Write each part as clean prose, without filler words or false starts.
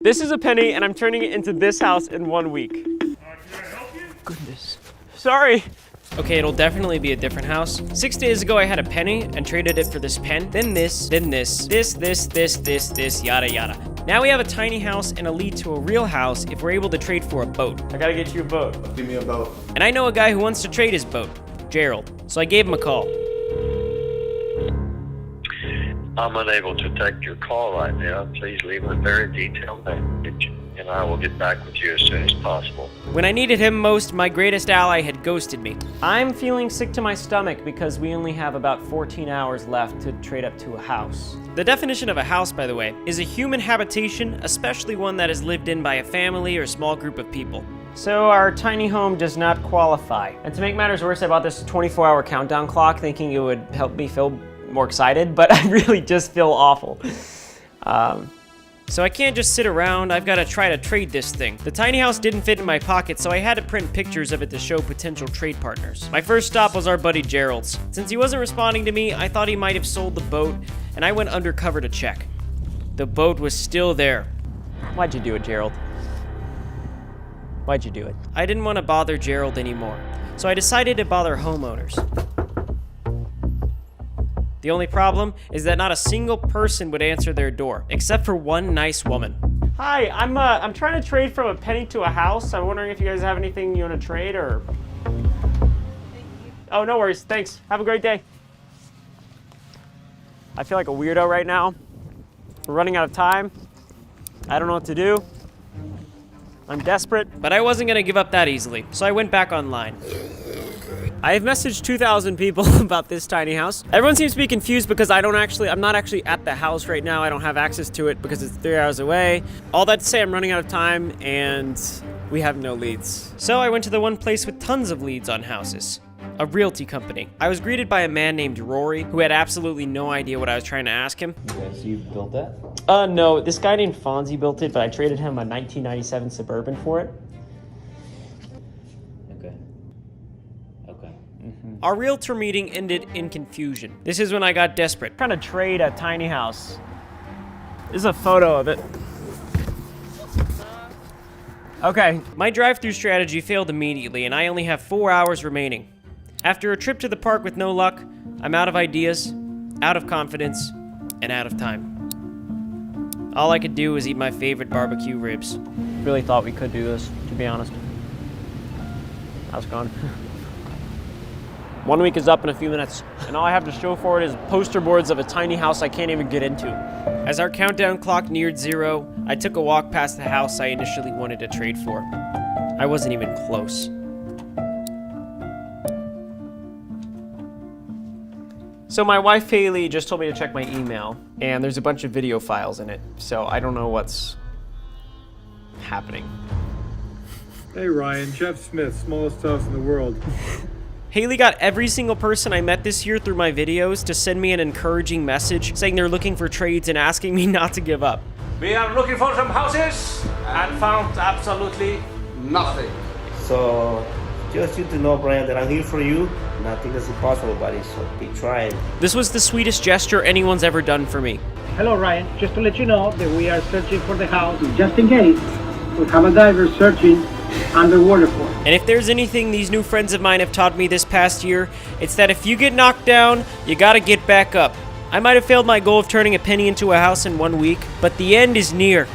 This is a penny, and I'm turning it into this house in 1 week. Can I help you? Goodness. Sorry. Okay, it'll definitely be a different house. 6 days ago, I had a penny and traded it for this pen, then this, yada yada. Now we have a tiny house and a lead to a real house if we're able to trade for a boat. I gotta get you a boat. Give me a boat. And I know a guy who wants to trade his boat, Gerald. So I gave him a call. I'm unable to take your call right now. Please leave a very detailed message, and I will get back with you as soon as possible. When I needed him most, my greatest ally had ghosted me. I'm feeling sick to my stomach because we only have about 14 hours left to trade up to a house. The definition of a house, by the way, is a human habitation, especially one that is lived in by a family or small group of people. So our tiny home does not qualify. And to make matters worse, I bought this 24-hour countdown clock thinking it would help me feel more excited, but I really just feel awful. So I can't just sit around, I've got to try to trade this thing. The tiny house didn't fit in my pocket, so I had to print pictures of it to show potential trade partners. My first stop was our buddy Gerald's. Since he wasn't responding to me, I thought he might have sold the boat, and I went undercover to check. The boat was still there. Why'd you do it, Gerald? Why'd you do it? I didn't want to bother Gerald anymore, so I decided to bother homeowners. The only problem is that not a single person would answer their door, except for one nice woman. Hi, I'm trying to trade from a penny to a house. I'm wondering if you guys have anything you want to trade or... Oh, no worries. Thanks. Have a great day. I feel like a weirdo right now. We're running out of time. I don't know what to do. I'm desperate. But I wasn't gonna give up that easily, so I went back online. I have messaged 2,000 people about this tiny house. Everyone seems to be confused because I'm not actually at the house right now. I don't have access to it because it's 3 hours away. All that to say, I'm running out of time and we have no leads. So I went to the one place with tons of leads on houses. A realty company. I was greeted by a man named Rory who had absolutely no idea what I was trying to ask him. Okay, so you built that? No, this guy named Fonzie built it, but I traded him a 1997 Suburban for it. Okay. Our realtor meeting ended in confusion. This is when I got desperate. I'm trying to trade a tiny house. This is a photo of it. Okay. My drive-through strategy failed immediately, and I only have 4 hours remaining. After a trip to the park with no luck, I'm out of ideas, out of confidence, and out of time. All I could do was eat my favorite barbecue ribs. Really thought we could do this, to be honest. How's it going? 1 week is up in a few minutes, and all I have to show for it is poster boards of a tiny house I can't even get into. As our countdown clock neared 0, I took a walk past the house I initially wanted to trade for. I wasn't even close. So my wife Haley just told me to check my email, and there's a bunch of video files in it, so I don't know what's happening. Hey Ryan, Jeff Smith, smallest house in the world. Haley got every single person I met this year through my videos to send me an encouraging message saying they're looking for trades and asking me not to give up. We are looking for some houses and found absolutely Nothing. So, just you to know, Brian, that I'm here for you. Nothing is impossible, buddy, so keep trying. This was the sweetest gesture anyone's ever done for me. Hello, Ryan. Just to let you know that we are searching for the house. Just in case, we have a diver searching underwater for it. And if there's anything these new friends of mine have taught me this past year, it's that if you get knocked down, you gotta get back up. I might have failed my goal of turning a penny into a house in 1 week, but the end is near.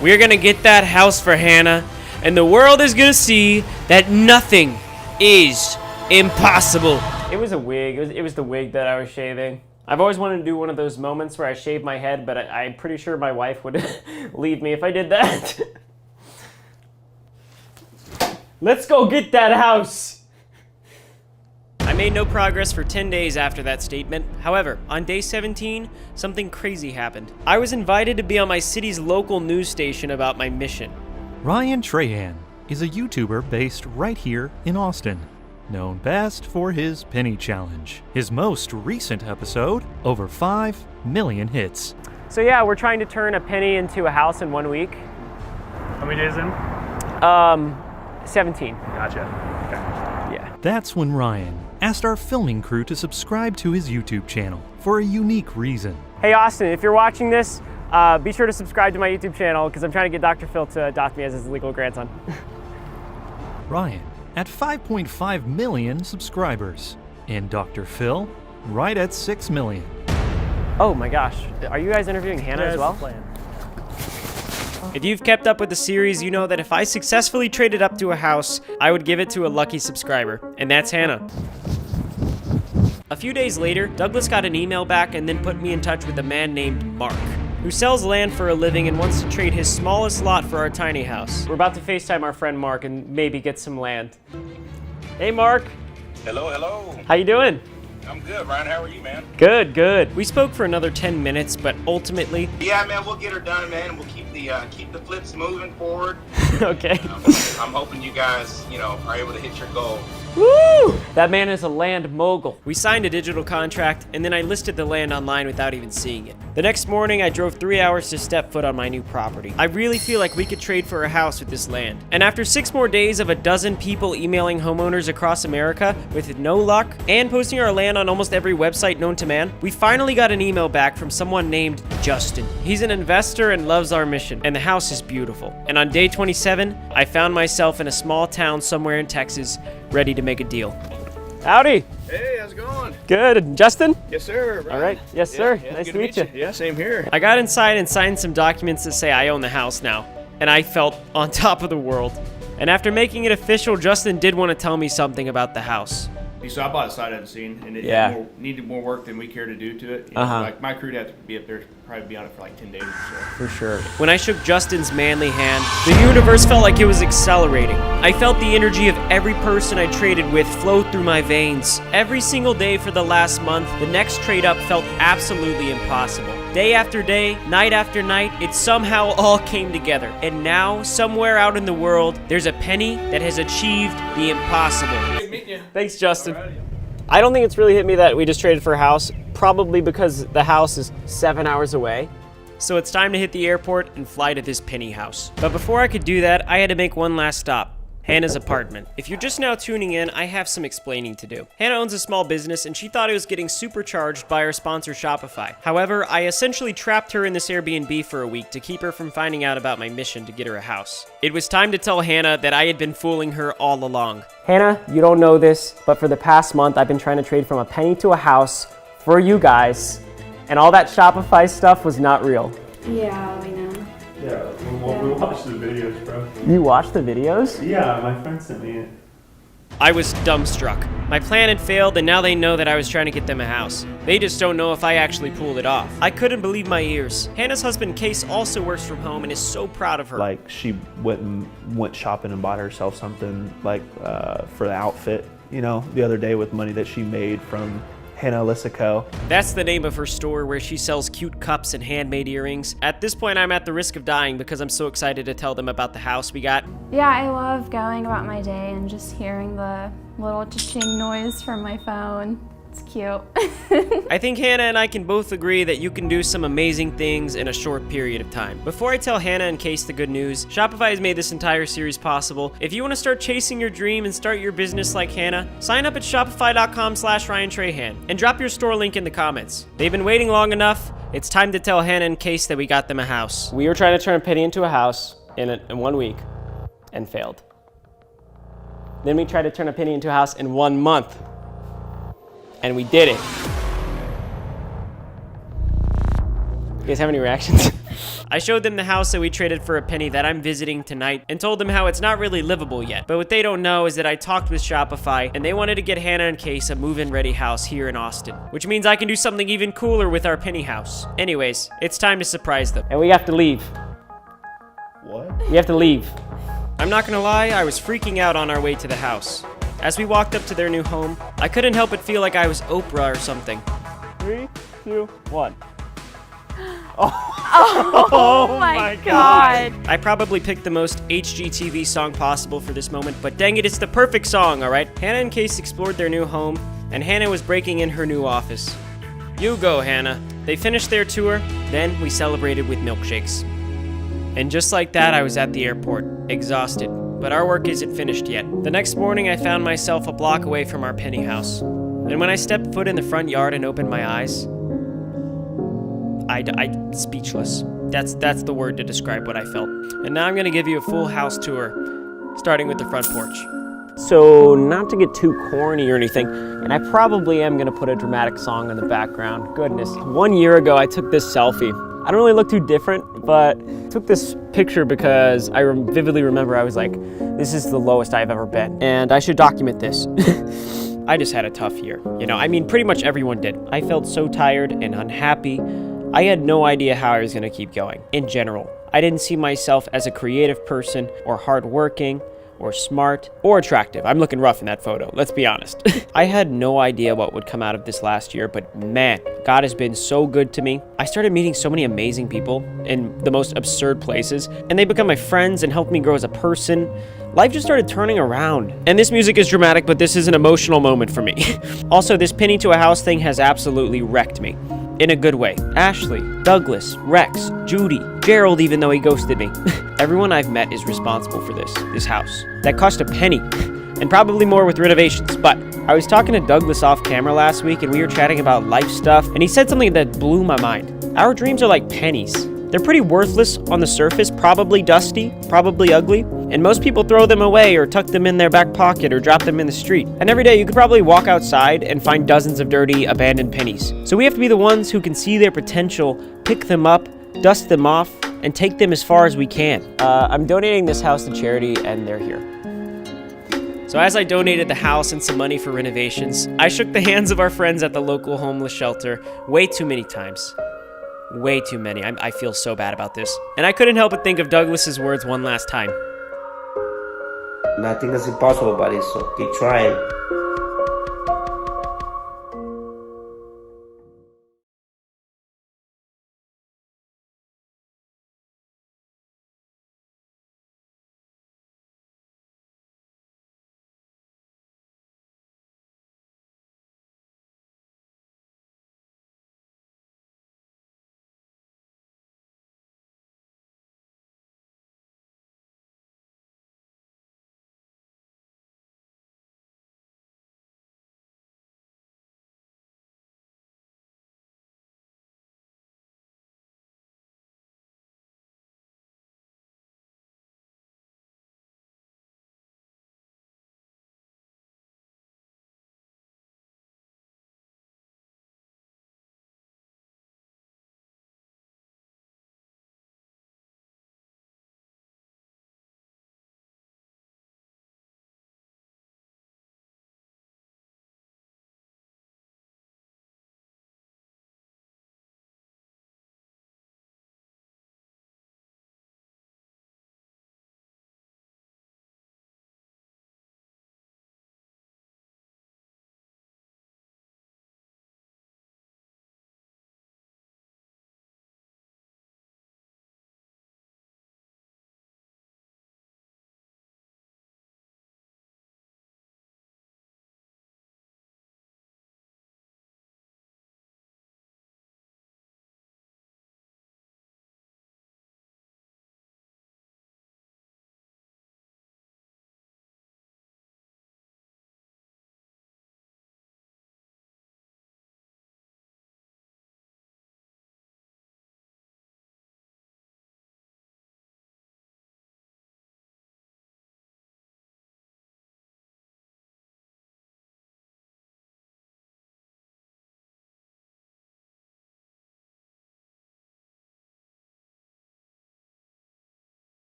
We're gonna get that house for Hannah, and the world is gonna see that nothing is impossible. It was a wig. It was the wig that I was shaving. I've always wanted to do one of those moments where I shave my head, but I'm pretty sure my wife would leave me if I did that. Let's go get that house! I made no progress for 10 days after that statement. However, on day 17, something crazy happened. I was invited to be on my city's local news station about my mission. Ryan Trahan is a YouTuber based right here in Austin, known best for his penny challenge. His most recent episode, over 5 million hits. So yeah, we're trying to turn a penny into a house in 1 week. How many days in? 17. Gotcha. Okay. Yeah. That's when Ryan asked our filming crew to subscribe to his YouTube channel for a unique reason. Hey Austin, if you're watching this, Be sure to subscribe to my YouTube channel because I'm trying to get Dr. Phil to adopt me as his legal grandson. Ryan at 5.5 million subscribers. And Dr. Phil right at 6 million. Oh my gosh, are you guys interviewing Hannah as well? If you've kept up with the series, you know that if I successfully traded up to a house, I would give it to a lucky subscriber, and that's Hannah. A few days later, Douglas got an email back and then put me in touch with a man named Mark, who sells land for a living and wants to trade his smallest lot for our tiny house. We're about to FaceTime our friend Mark and maybe get some land. Hey Mark. Hello, hello. How you doing? I'm good, Ryan. How are you, man? Good, good. We spoke for another 10 minutes, but ultimately... Yeah, man, we'll get her done, man. We'll keep the flips moving forward. Okay. I'm hoping you guys, are able to hit your goal. Woo! That man is a land mogul. We signed a digital contract, and then I listed the land online without even seeing it. The next morning, I drove 3 hours to step foot on my new property. I really feel like we could trade for a house with this land. And after 6 more days of a dozen people emailing homeowners across America with no luck, and posting our land on almost every website known to man, we finally got an email back from someone named Justin. He's an investor and loves our mission, and the house is beautiful. And on day 27, I found myself in a small town somewhere in Texas, ready to make a deal. Howdy. Hey, how's it going? Good. Justin? Yes, sir. All right. Yes, sir. Yeah, Nice good to meet you. Yeah, same here. I got inside and signed some documents that say I own the house now, and I felt on top of the world. And after making it official, Justin did want to tell me something about the house. So I bought a sight unseen, and it needed more work than we care to do to it. Like my crew'd have to be up there, probably be on it for like 10 days or so. For sure. When I shook Justin's manly hand, the universe felt like it was accelerating. I felt the energy of every person I traded with flow through my veins. Every single day for the last month, the next trade up felt absolutely impossible. Day after day, night after night, it somehow all came together. And now, somewhere out in the world, there's a penny that has achieved the impossible. Good meeting you. Thanks, Justin. I don't think it's really hit me that we just traded for a house, probably because the house is 7 hours away. So it's time to hit the airport and fly to this penny house. But before I could do that, I had to make one last stop. Hannah's apartment. If you're just now tuning in, I have some explaining to do. Hannah owns a small business and she thought it was getting supercharged by our sponsor Shopify. However, I essentially trapped her in this Airbnb for a week to keep her from finding out about my mission to get her a house. It was time to tell Hannah that I had been fooling her all along. Hannah, you don't know this, but for the past month I've been trying to trade from a penny to a house for you guys, and all that Shopify stuff was not real. Yeah, we know. Yeah, we'll watch the videos, bro. You watched the videos? Yeah, my friend sent me it. I was dumbstruck. My plan had failed, and now they know that I was trying to get them a house. They just don't know if I actually pulled it off. I couldn't believe my ears. Hannah's husband, Case, also works from home and is so proud of her. Like, she went shopping and bought herself something, like, for the outfit, the other day with money that she made from Hannah Lisico. That's the name of her store where she sells cute cups and handmade earrings. At this point, I'm at the risk of dying because I'm so excited to tell them about the house we got. Yeah, I love going about my day and just hearing the little cha-ching noise from my phone. It's cute. I think Hannah and I can both agree that you can do some amazing things in a short period of time. Before I tell Hannah and Case the good news, Shopify has made this entire series possible. If you want to start chasing your dream and start your business like Hannah, sign up at shopify.com/Ryan Trahan and drop your store link in the comments. They've been waiting long enough. It's time to tell Hannah and Case that we got them a house. We were trying to turn a penny into a house in 1 week and failed. Then we tried to turn a penny into a house in 1 month. And we did it. You guys have any reactions? I showed them the house that we traded for a penny that I'm visiting tonight and told them how it's not really livable yet. But what they don't know is that I talked with Shopify and they wanted to get Hannah and Case a move-in ready house here in Austin, which means I can do something even cooler with our penny house. Anyways, it's time to surprise them. And we have to leave. What? We have to leave. I'm not gonna lie, I was freaking out on our way to the house. As we walked up to their new home, I couldn't help but feel like I was Oprah or something. 3, 2, 1. Oh my god. I probably picked the most HGTV song possible for this moment, but dang it, it's the perfect song, alright? Hannah and Case explored their new home, and Hannah was breaking in her new office. You go, Hannah. They finished their tour, then we celebrated with milkshakes. And just like that, I was at the airport, exhausted. But our work isn't finished yet. The next morning, I found myself a block away from our penny house. And when I stepped foot in the front yard and opened my eyes, I speechless. That's the word to describe what I felt. And now I'm gonna give you a full house tour, starting with the front porch. So, not to get too corny or anything, and I probably am gonna put a dramatic song in the background. Goodness. 1 year ago, I took this selfie. I don't really look too different, but I took this picture because I vividly remember I was like, this is the lowest I've ever been, and I should document this. I just had a tough year. You know, I mean, pretty much everyone did. I felt so tired and unhappy. I had no idea how I was gonna keep going, in general. I didn't see myself as a creative person, or hardworking, or smart, or attractive. I'm looking rough in that photo, let's be honest. I had no idea what would come out of this last year, but man, God has been so good to me. I started meeting so many amazing people in the most absurd places, and they become my friends and helped me grow as a person. Life just started turning around. And this music is dramatic, but this is an emotional moment for me. Also, this pinning to a house thing has absolutely wrecked me. In a good way. Ashley, Douglas, Rex, Judy, Gerald, even though he ghosted me. Everyone I've met is responsible for this house. That cost a penny, and probably more with renovations, but I was talking to Douglas off camera last week and we were chatting about life stuff, and he said something that blew my mind. Our dreams are like pennies. They're pretty worthless on the surface, probably dusty, probably ugly, and most people throw them away or tuck them in their back pocket or drop them in the street. And every day you could probably walk outside and find dozens of dirty, abandoned pennies. So we have to be the ones who can see their potential, pick them up, dust them off, and take them as far as we can. I'm donating this house to charity, and they're here. So as I donated the house and some money for renovations, I shook the hands of our friends at the local homeless shelter way too many times. Way too many. I feel so bad about this. And I couldn't help but think of Douglas's words one last time. Nothing is impossible, buddy, so keep trying.